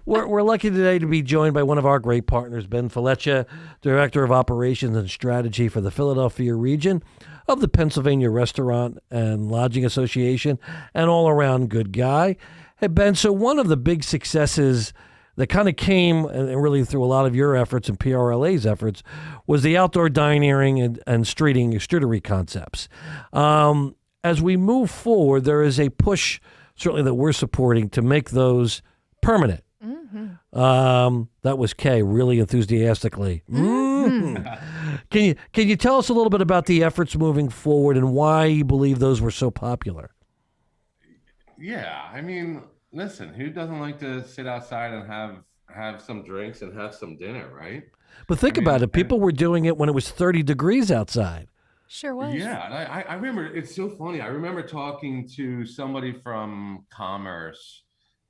S3: we're lucky today to be joined by one of our great partners, Ben Fileccia, Director of Operations and Strategy for the Philadelphia region of the Pennsylvania Restaurant and Lodging Association, and all-around good guy. Hey, Ben, so one of the big successes that kind of came, and really through a lot of your efforts and PRLA's efforts, was the outdoor dining and streetery concepts. As we move forward, there is a push, certainly that we're supporting, to make those permanent. Mm-hmm. That was Kay, really enthusiastically. Mm-hmm. Can you tell us a little bit about the efforts moving forward and why you believe those were so popular?
S13: Yeah, I mean, listen, who doesn't like to sit outside and have some drinks and have some dinner, right?
S3: But think about it. People were doing it when it was 30 degrees outside.
S4: Sure was.
S13: Yeah, I remember. It's so funny. I remember talking to somebody from Commerce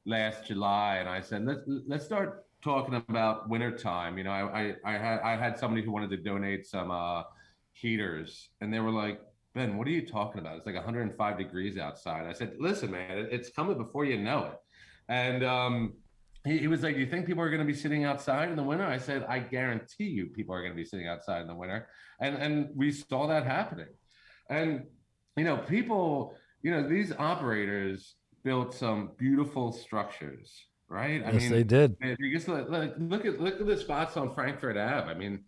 S13: last July, and I said, let's start talking about wintertime. You know, I had somebody who wanted to donate some heaters, and they were like, "Ben, what are you talking about? It's like 105 degrees outside." I said, "Listen, man, it's coming before you know it." And he was like, "You think people are going to be sitting outside in the winter?" I said, "I guarantee you people are going to be sitting outside in the winter." And we saw that happening. And, you know, people, you know, these operators built some beautiful structures, right?
S3: Yes, they did.
S13: You just look at the spots on Frankfurt Ave. I mean,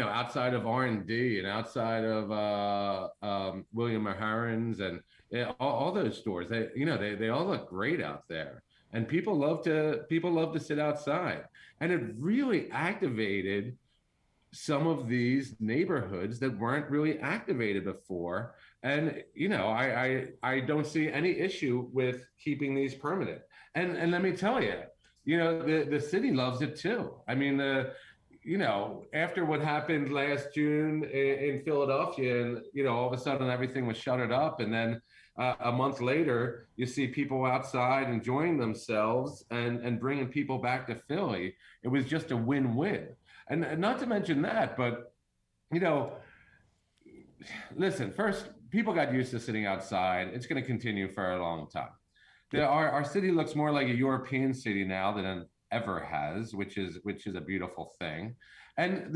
S13: outside of R&D and outside of William Maharon's and all those stores, they all look great out there, and people love to sit outside, and it really activated some of these neighborhoods that weren't really activated before. And I don't see any issue with keeping these permanent. And let me tell you, the city loves it too. I mean, after what happened last June in Philadelphia, and all of a sudden everything was shuttered up, and then a month later, you see people outside enjoying themselves and bringing people back to Philly. It was just a win-win. And not to mention that, but, you know, listen, first, people got used to sitting outside. It's going to continue for a long time. Our city looks more like a European city now than it ever has, which is a beautiful thing. And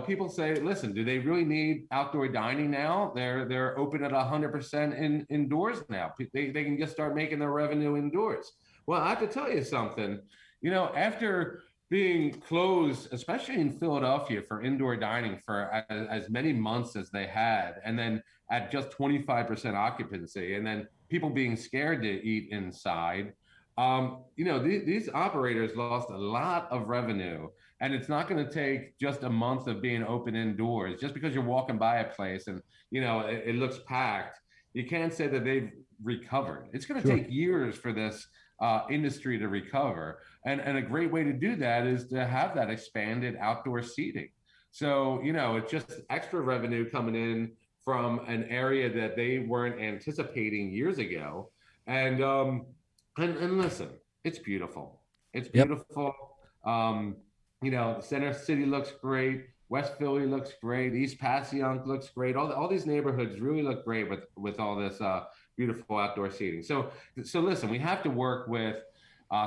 S13: people say, listen, do they really need outdoor dining now? They're open at 100% indoors now. They can just start making their revenue indoors. Well, I have to tell you something. After being closed, especially in Philadelphia, for indoor dining for as many months as they had, and then at just 25% occupancy, and then people being scared to eat inside, these operators lost a lot of revenue. And it's not going to take just a month of being open indoors. Just because you're walking by a place and, it looks packed, you can't say that they've recovered. It's going to take years for this industry to recover. And a great way to do that is to have that expanded outdoor seating. So, it's just extra revenue coming in from an area that they weren't anticipating years ago. And listen, it's beautiful. It's beautiful. The Center City looks great. West Philly looks great. East Passyunk looks great. All these neighborhoods really look great with all this beautiful outdoor seating. So listen, we have to work with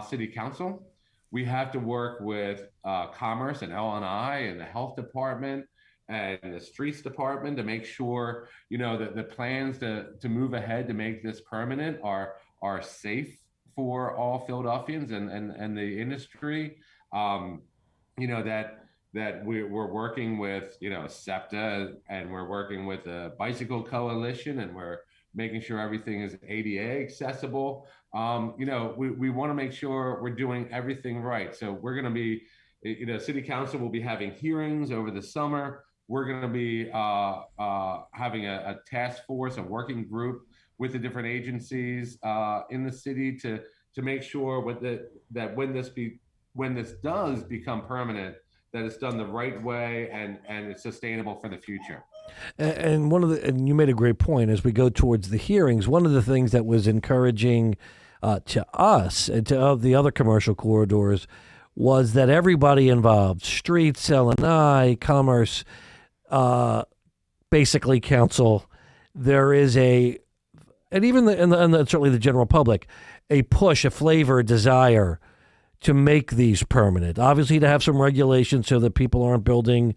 S13: City Council. We have to work with Commerce and L&I and the Health Department and the Streets Department to make sure, that the plans to move ahead to make this permanent are safe for all Philadelphians and the industry. That we're working with, SEPTA, and we're working with the Bicycle Coalition, and we're making sure everything is ADA accessible. We want to make sure we're doing everything right. So we're going to be, City Council will be having hearings over the summer. We're going to be having a task force, a working group with the different agencies in the city to make sure that when this does become permanent, that it's done the right way and it's sustainable for the future.
S3: And you made a great point as we go towards the hearings. One of the things that was encouraging to us and to the other commercial corridors was that everybody involved, streets, L&I, Commerce, basically council, there is and certainly the general public, a push, a flavor, a desire to make these permanent. Obviously, to have some regulations so that people aren't building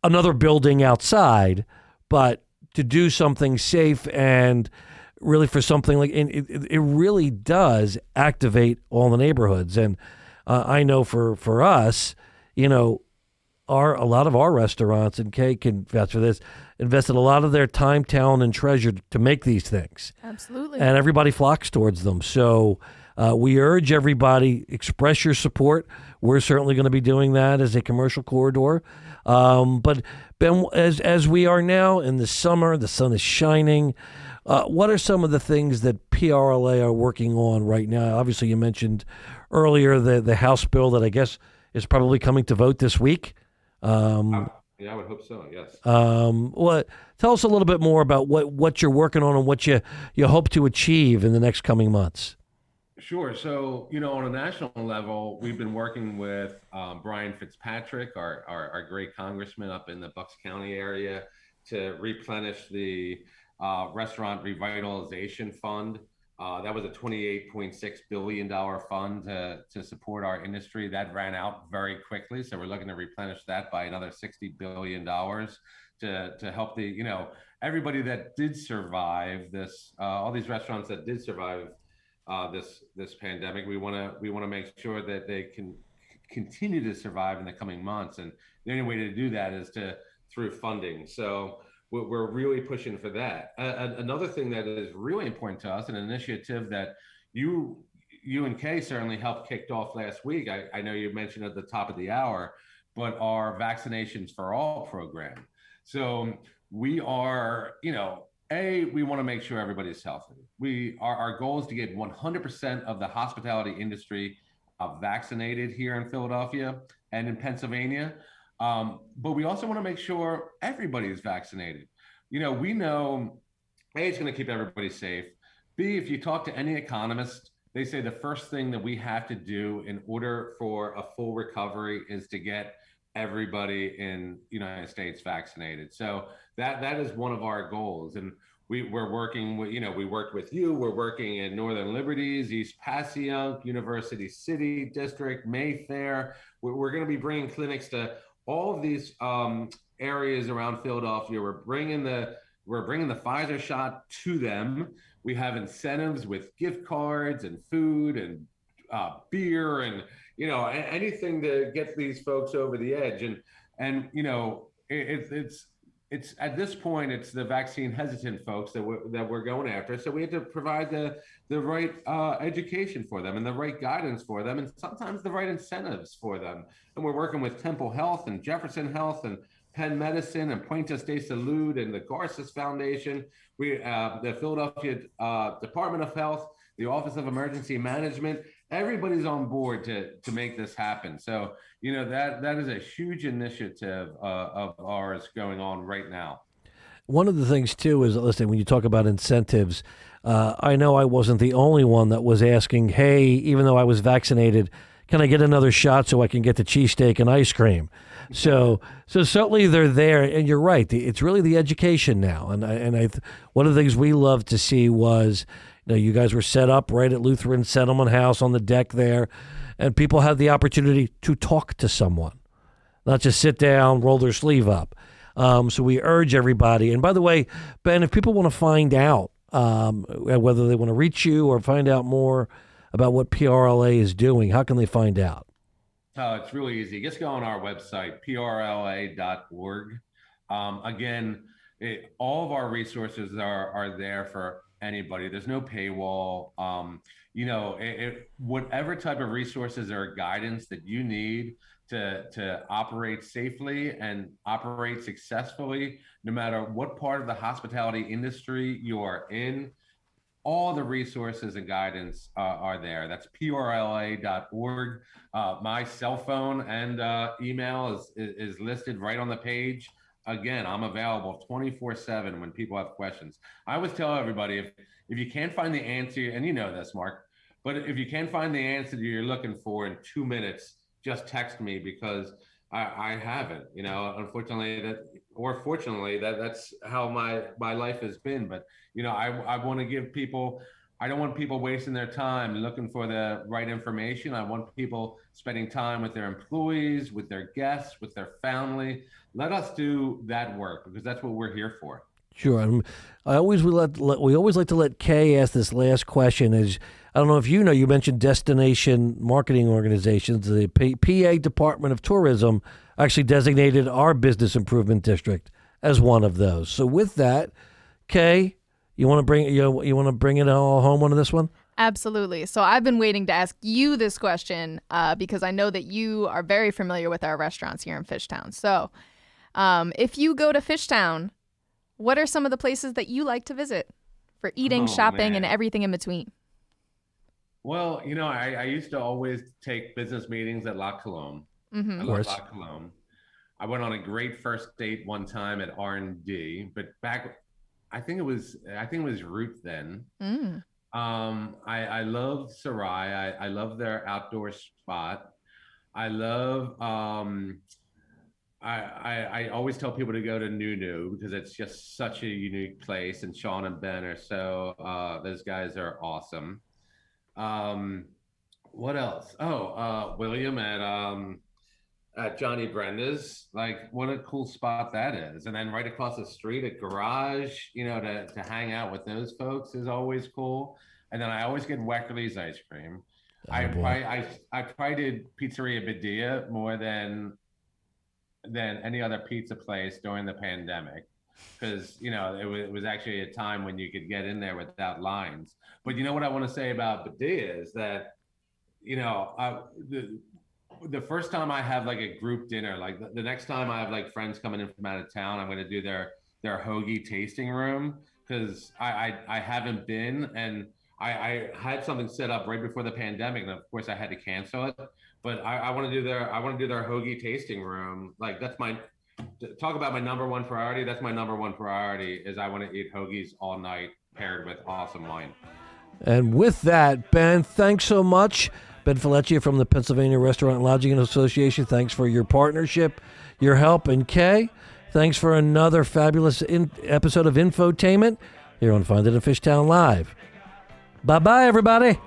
S3: another building outside, but to do something safe and really for something like it really does activate all the neighborhoods. And I know for us, a lot of our restaurants, and Kay can vouch for this, invested a lot of their time, talent, and treasure to make these things.
S4: Absolutely.
S3: And everybody flocks towards them. So we urge everybody, express your support. We're certainly going to be doing that as a commercial corridor. But Ben, as we are now in the summer, the sun is shining. What are some of the things that PRLA are working on right now? Obviously, you mentioned earlier the House bill that I guess is probably coming to vote this week.
S13: Yeah, I would hope so. Yes.
S3: Tell us a little bit more about what you're working on and what you hope to achieve in the next coming months.
S13: Sure. So, on a national level, we've been working with Brian Fitzpatrick, our great congressman up in the Bucks County area, to replenish the Restaurant Revitalization Fund. That was a $28.6 billion fund to support our industry. That ran out very quickly. So we're looking to replenish that by another $60 billion to help everybody that did survive this, all these restaurants that did survive this pandemic. We want to make sure that they can continue to survive in the coming months. And the only way to do that is through funding. So we're really pushing for that. Another thing that is really important to us, an initiative that you and Kay certainly helped kicked off last week. I know you mentioned at the top of the hour, but our Vaccinations for All program. So we are, we want to make sure everybody's healthy. Our goal is to get 100% of the hospitality industry vaccinated here in Philadelphia and in Pennsylvania. But we also want to make sure everybody is vaccinated. We know A, it's going to keep everybody safe. B, if you talk to any economist, they say the first thing that we have to do in order for a full recovery is to get everybody in the United States vaccinated. So that is one of our goals. And we're working with, we worked with you, we're working in Northern Liberties, East Passyunk, University City District, Mayfair. We're going to be bringing clinics to all of these areas around Philadelphia. We're bringing the Pfizer shot to them. We have incentives with gift cards and food and beer and anything to get these folks over the edge. And it's at this point, it's the vaccine hesitant folks that we're going after. So we have to provide the right education for them and the right guidance for them, and sometimes the right incentives for them. And we're working with Temple Health and Jefferson Health and Penn Medicine and Puentes de Salud and the Garces Foundation. The Philadelphia Department of Health, the Office of Emergency Management, everybody's on board to make this happen. So, that is a huge initiative of ours going on right now.
S3: One of the things, too, is, listen, when you talk about incentives, I know I wasn't the only one that was asking, hey, even though I was vaccinated, can I get another shot so I can get the cheesesteak and ice cream? So certainly they're there, and you're right. It's really the education now. And one of the things we loved to see was, you guys were set up right at Lutheran Settlement House on the deck there, and people had the opportunity to talk to someone, not just sit down, roll their sleeve up. So we urge everybody. And by the way, Ben, if people want to find out whether they want to reach you or find out more about what PRLA is doing, how can they find out?
S13: It's really easy. Just go on our website, prla.org. Again, all of our resources are there for anybody. There's no paywall. Whatever type of resources or guidance that you need to operate safely and operate successfully, no matter what part of the hospitality industry you are in, all the resources and guidance are there. That's prla.org. My cell phone and email is listed right on the page. Again, I'm available 24/7 when people have questions. I always tell everybody, if you can't find the answer, and you know this, Mark, but if you can't find the answer that you're looking for in 2 minutes, just text me, because I haven't, unfortunately fortunately, that's how my life has been. But, I want to give people, I don't want people wasting their time looking for the right information. I want people spending time with their employees, with their guests, with their family. Let us do that work, because that's what we're here for.
S3: Sure. We always like to let Kay ask this last question. Is, I don't know if you mentioned destination marketing organizations. The PA Department of Tourism actually designated our business improvement district as one of those. So with that, Kay, you want to bring it all home on this one?
S4: Absolutely. So I've been waiting to ask you this question because I know that you are very familiar with our restaurants here in Fishtown. So if you go to Fishtown, what are some of the places that you like to visit for eating, shopping, and everything in between?
S13: Well, I used to always take business meetings at La Colombe.
S4: Mm-hmm.
S13: I love La Colombe. I went on a great first date one time at R&D, but I think it was Ruth then.
S4: Mm.
S13: I love Sarai. I love their outdoor spot. I love. I always tell people to go to Nunu, because it's just such a unique place, and Sean and Ben are those guys are awesome. What else? William at Johnny Brenda's, like, what a cool spot that is. And then right across the street at Garage, to hang out with those folks is always cool. And then I always get Weckerly's ice cream. I probably did Pizzeria Badia more than any other pizza place during the pandemic, because it was actually a time when you could get in there without lines. But what I want to say about Badia is that the first time I have like a group dinner, like the next time I have like friends coming in from out of town, I'm going to do their hoagie tasting room, because I haven't been, and I had something set up right before the pandemic, and of course I had to cancel it. But I want to do their hoagie tasting room. Like, that's talk about my number one priority. That's my number one priority is I want to eat hoagies all night paired with awesome wine.
S3: And with that, Ben, thanks so much. Ben Fileccia from the Pennsylvania Restaurant and Lodging Association. Thanks for your partnership, your help. And Kae, thanks for another fabulous episode of Infotainment here on Find It in Fishtown Live. Bye-bye, everybody.